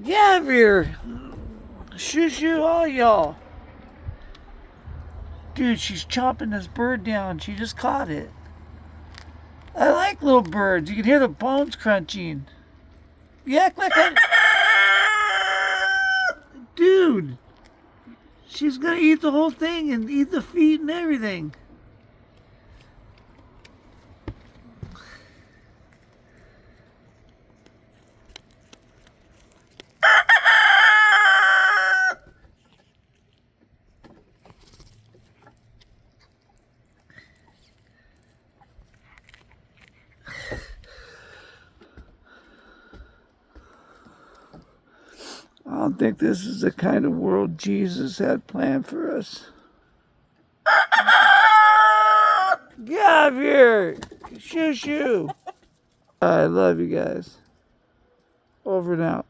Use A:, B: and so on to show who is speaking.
A: Get out of here. Shoo shoo all y'all. Dude, she's chopping this bird down. She just caught it. I like little birds. You can hear the bones crunching. You act like a... Dude. She's gonna eat the whole thing and eat the feet and everything. I don't think this is the kind of world Jesus had planned for us. Get out of here! Shoo shoo! I love you guys. Over and out.